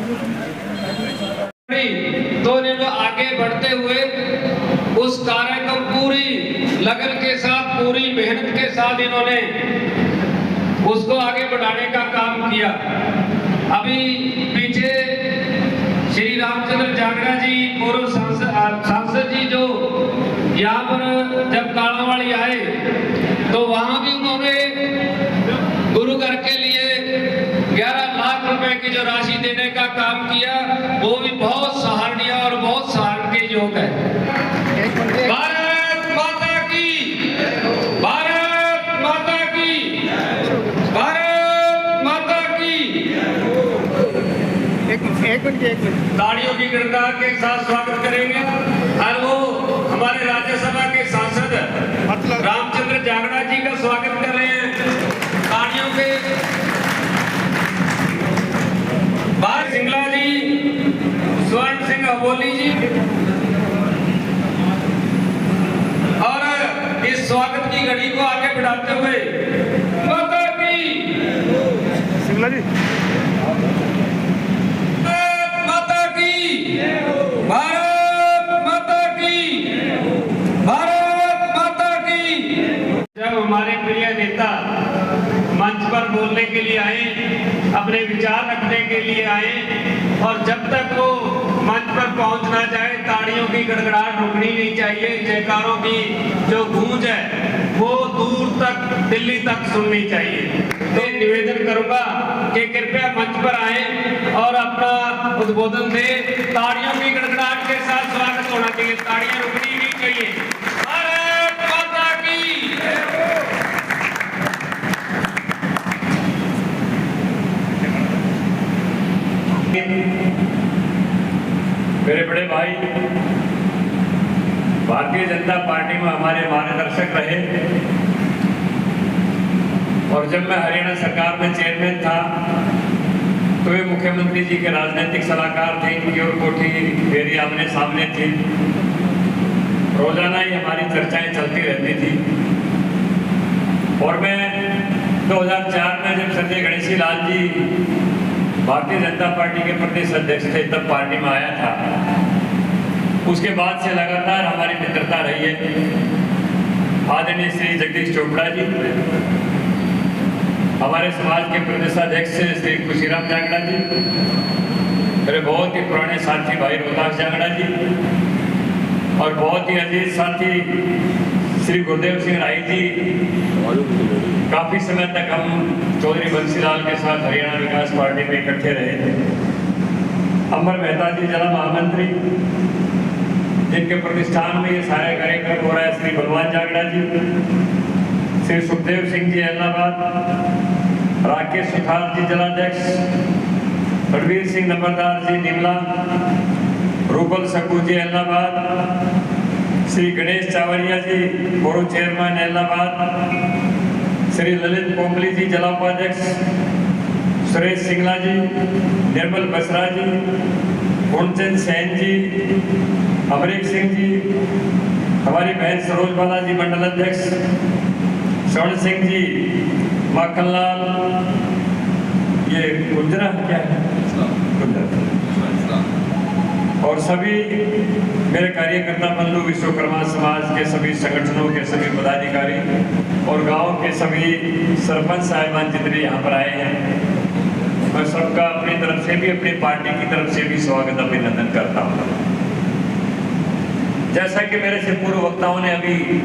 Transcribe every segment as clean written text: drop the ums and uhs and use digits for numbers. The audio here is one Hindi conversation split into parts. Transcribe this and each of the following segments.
तो इन्होंने आगे बढ़ते हुए उस कार्य को पूरी लगन के साथ, पूरी मेहनत के साथ इन्होंने उसको आगे बढ़ाने का काम किया। अभी पीछे श्री रामचंद्र जांगड़ा जी, पूर्व सांसद जी, जो यहाँ पर जब कालावाड़ी आए तो वहां भी उन्होंने गुरु घर के लिए 11 लाख रुपए की जो राशि देने का काम किया, वो भी बहुत सराहनीय और बहुत सराहनीय के योग है। भारत माता की, भारत माता की, भारत माता की। एक मिनट तालियों की गड़गड़ाहट के साथ स्वागत करेंगे और वो हमारे राज्यसभा के सांसद रामचंद्र जांगड़ा जी का स्वागत कर रहे हैं तालियों के। बार सिंगला जी, स्वर्ण सिंह अबोली जी, और इस स्वागत की घड़ी को आगे बढ़ाते हुए माता की, सिंगला जी, माता की, भारत माता की, भारत माता की। जब हमारे प्रिय नेता मंच पर बोलने के लिए आए, अपने विचार रखने के लिए आए, और जब तक वो मंच पर पहुंच ना जाए ताड़ियों की गड़गड़ाहट रुकनी नहीं चाहिए। जयकारों की जो गूंज है वो दूर तक, दिल्ली तक सुननी चाहिए। तो निवेदन करूंगा कि कृपया मंच पर आए और अपना उद्बोधन दे। ताड़ियों की गड़गड़ाहट के साथ स्वागत होना चाहिए, ताड़ियां रुकनी नहीं चाहिए। भारत माता की। मेरे बड़े भाई भारतीय जनता पार्टी में हमारे मार्गदर्शक रहे, और जब मैं हरियाणा सरकार में चेयरमैन था तो वे मुख्यमंत्री जी के राजनीतिक सलाहकार थे। इनकी और कोठी मेरी आमने सामने थी, रोजाना ही हमारी चर्चाएं चलती रहती थी। और मैं 2004 में जब संजय गणेशी लाल जी भारतीय जनता पार्टी के प्रदेश अध्यक्ष थे तब पार्टी में आया था। उसके बाद से लगातार हमारी मित्रता रही है। आदरणीय श्री जगदीश चोपड़ा जी, हमारे समाज के प्रदेशाध्यक्ष श्री खुशीराम जांगड़ा जी, मेरे बहुत ही पुराने साथी भाई रोहतास जांगड़ा जी, और बहुत ही अजीज साथी श्री गुरुदेव सिंह राय जी। काफी समय तक हम चौधरी बंसीलाल के साथ हरियाणा विकास पार्टी में इकट्ठे रहे थे। अमर मेहता जी जिला महामंत्री, जिनके प्रतिष्ठान में ये सारे कार्यक्रम हो रहा है, श्री बलवान जांगड़ा जी, श्री सुखदेव सिंह जी इलाहाबाद, राकेश सुथार जी जिलाध्यक्ष, रणवीर सिंह नंबरदार जी निमला, रूपल सकू जी इलाहाबाद, श्री गणेश चावरिया जी बोरो चेयरमैन इलाहाबाद, श्री ललित पोमली जी जिला उपाध्यक्ष, सुरेश सिंगला जी, निर्मल बसरा जी, पूर्णचंद सैन जी, अमरीक सिंह जी, हमारी बहन सरोज बाला जी मंडल अध्यक्ष, स्वर्ण सिंह जी, माखनलाल, ये गुजरा क्या है, और सभी मेरे कार्यकर्ता बंधु, विश्वकर्मा समाज के सभी संगठनों के सभी पदाधिकारी और गांव के सभी सरपंच साहिबान जितने यहाँ पर आए हैं, मैं सबका अपनी तरफ से भी, अपनी पार्टी की तरफ से भी स्वागत अभिनंदन करता हूँ। जैसा कि मेरे से पूर्व वक्ताओं ने अभी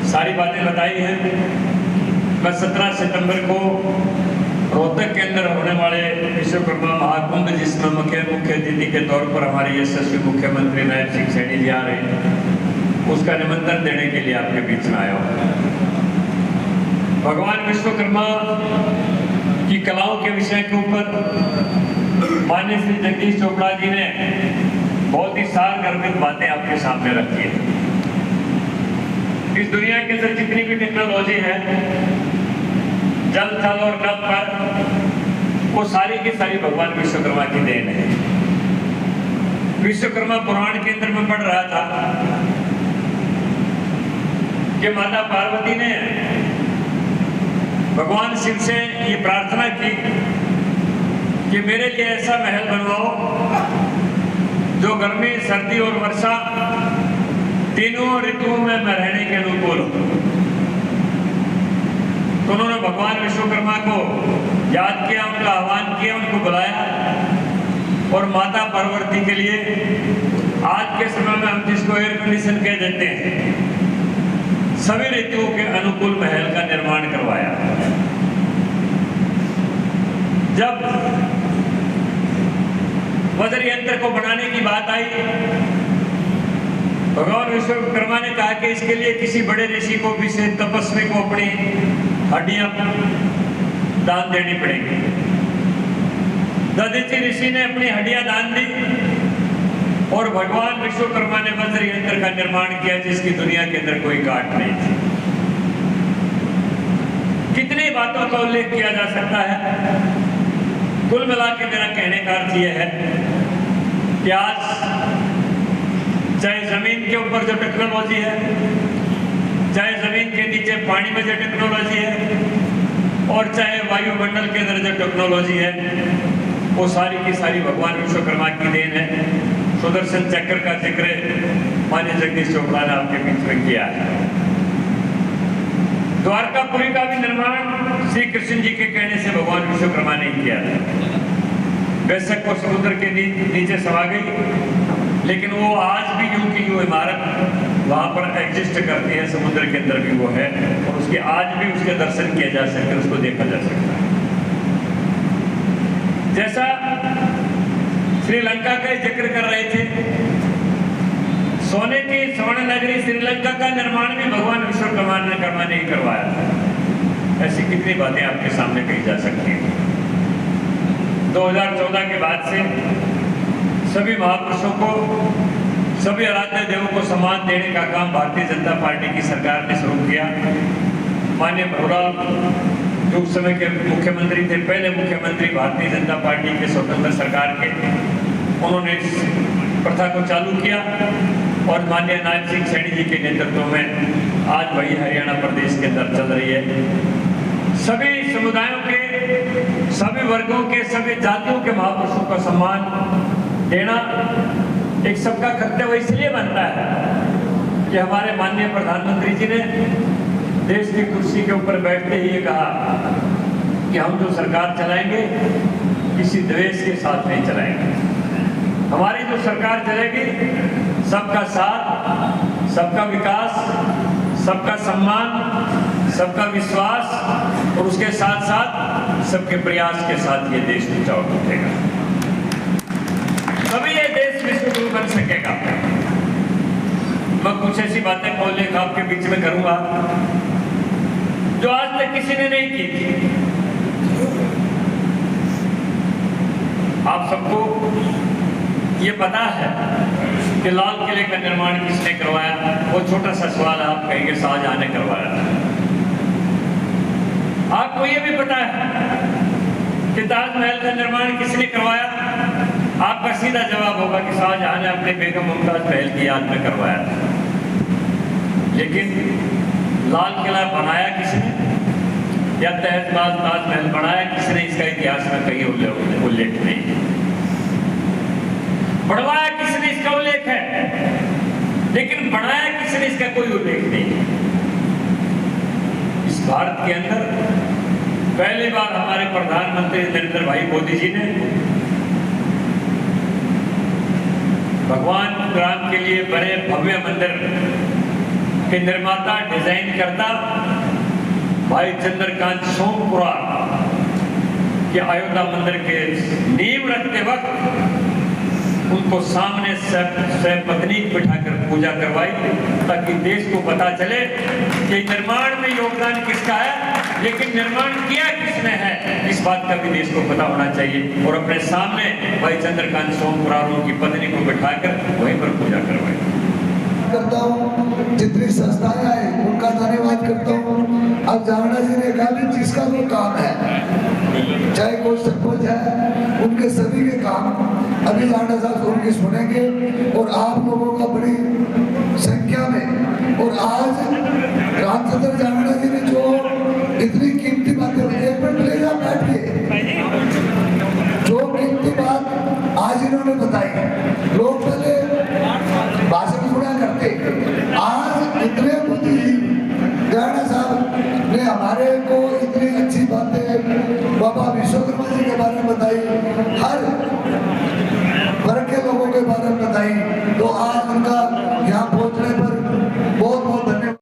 सारी बातें बताई हैं, मैं 17 सितंबर को रोहतक के अंदर होने वाले विश्वकर्मा महाकुंभ, जिसमें मुख्य अतिथि के तौर पर हमारे यशस्वी मुख्यमंत्री नायब सिंह सैनी जी आ रहे हैं, उसका निमंत्रण देने के लिए आपके बीच में आया हूँ। भगवान विश्वकर्मा की कलाओं के विषय के ऊपर माननीय श्री जगदीश चोपड़ा जी ने बहुत ही सारगर्भित बातें आपके सामने रखी है। इस दुनिया के अंदर जितनी भी टेक्नोलॉजी है, जल थल और नभ पर, वो सारी की सारी भगवान विश्वकर्मा की देन है। विश्वकर्मा पुराण के अंदर में पढ़ रहा था कि माता पार्वती ने भगवान शिव से ये प्रार्थना की कि मेरे लिए ऐसा महल बनवाओ जो गर्मी, सर्दी और वर्षा तीनों ऋतुओं में मैं रहने के अनुकूल हूँ। तो उन्होंने भगवान विश्वकर्मा को याद किया, उनका आह्वान किया, उनको बुलाया और माता पार्वती के लिए आज के समय में हम जिसको एयर कंडीशन कह देते हैं, सभी ऋतुओं के अनुकूल महल का निर्माण करवाया। जब वज्र यंत्र को बनाने की बात आई, भगवान विश्वकर्मा ने कहा कि इसके लिए किसी बड़े ऋषि को, किसी तपस्वी को अपनी हड्डियां दान देनी पड़ेगी। दधीचि ऋषि ने अपनी हड्डियां दान दी और भगवान विश्वकर्मा ने वज्र यंत्र का निर्माण किया जिसकी दुनिया के अंदर कोई काट नहीं थी। कितनी बातों का उल्लेख किया जा सकता है। कुल मिला के मेरा कहने का अर्थ यह है कि आज चाहे जमीन के ऊपर जो टेक्नोलॉजी है, चाहे जमीन के नीचे पानी में जो टेक्नोलॉजी है और चाहे वायुमंडल के अंदर जो टेक्नोलॉजी है, वो सारी की सारी भगवान विश्वकर्मा की देन है। सुदर्शन चक्र का जिक्र माननीय जगदीश चोपड़ा ने आपके बीच में किया है। द्वारकापुरी का भी निर्माण श्री कृष्ण जी के कहने से भगवान विश्वकर्मा ने किया था। बेशक वो समुद्र के नीचे समा गई, लेकिन वो आज भी यूं की यूं इमारत वहां पर एग्जिस्ट करती है, समुद्र के अंदर भी वो है और उसके आज भी उसके दर्शन किए जा सकते हैं, उसको देखा जा सकता है। जैसा श्रीलंका का जिक्र कर रहे थे, सोने की स्वर्ण नगरी श्रीलंका का निर्माण भी भगवान विश्वकर्मा ने ही करवाया था। ऐसी कितनी बातें आपके सामने कही जा सकती हैं। 2014 के बाद से सभी महापुरुषों को, सभी आराध्य देवों को सम्मान देने का काम भारतीय जनता पार्टी की सरकार ने शुरू किया। माननीय भंवरलाल जो उस समय के मुख्यमंत्री थे, पहले मुख्यमंत्री भारतीय जनता पार्टी के स्वतंत्र सरकार के, उन्होंने इस प्रथा को चालू किया और माननीय नायब सिंह सैनी जी के नेतृत्व में आज वही हरियाणा प्रदेश के अंदर चल रही है। सभी समुदायों के, सभी वर्गों के, सभी जातियों के महापुरुषों का सम्मान देना एक सबका कर्तव्य इसलिए बनता है कि हमारे माननीय प्रधानमंत्री जी ने देश की कुर्सी के ऊपर बैठते ही ये कहा कि हम जो सरकार चलाएंगे किसी द्वेष के साथ नहीं चलाएंगे। हमारी जो सरकार चलेगी सबका साथ, सबका विकास, सबका सम्मान, सबका विश्वास और उसके साथ साथ सबके प्रयास के साथ ये देश ऊंचा उठेगा, तभी ये देश विश्वगुरु बन सकेगा। मैं कुछ ऐसी बातें का उल्लेख आपके बीच में करूंगा जो आज तक किसी ने नहीं की थी। आप सबको ये पता है कि लाल किले का निर्माण किसने करवाया? वो छोटा सा सवाल आप कहेंगे शाहजहां ने करवाया था। आपको ये भी पता है कि ताजमहल का निर्माण किसने करवाया? आपका सीधा जवाब होगा कि शाहजहां ने अपने बेगम मुमताज महल की याद में करवाया था। लेकिन लाल किला बनाया किसने या ताजमहल बनाया किसने, इसका इतिहास में कहीं उल्लेख नहीं। बढ़वाया किसने, इसका उल्लेख है, लेकिन बनाया किसने, इसका कोई उल्लेख नहीं। इस भारत के अंदर पहली बार हमारे प्रधानमंत्री नरेंद्र भाई मोदी जी ने भगवान राम के लिए बने भव्य मंदिर के निर्माता, डिजाइन करता भाई चंद्रकांत सोमपुरा के अयोध्या मंदिर के नींव रखते वक्त उनको सामने पत्नी बिठाकर पूजा करवाई ताकि देश को पता चले कि निर्माण में योगदान किसका है, लेकिन निर्माण किया किसने है, इस बात का भी देश को पता होना चाहिए। और अपने सामने भाई चंद्रकांत सोमपुरा उनकी पत्नी को बिठाकर वहीं पर पूजा करवाई। करता हूँ, जितनी संस्थाएं आए उनका धन्यवाद करता हूँ। अब जावड़ा जी ने कहा भी जिसका वो काम है, चाहे कोई सरपंच है, उनके सभी के काम अभी जावड़ा साहब उनकी सुनेंगे और आप लोगों का बड़ी संख्या में। और आज रामचंद्र जावड़ा जी ने जो इतनी कीमती बातें, एक मिनट ले जा बैठ के, जो उन्होंने बताई। लोग पहले भाषण सुना करते, आज इतने बुद्धिजीवी जागड़ा साहब ने हमारे को इतनी अच्छी बातें बाबा विश्वकर्मा जी के बारे में बताई, हर वर्ग के लोगों के बारे में बताई। तो आज उनका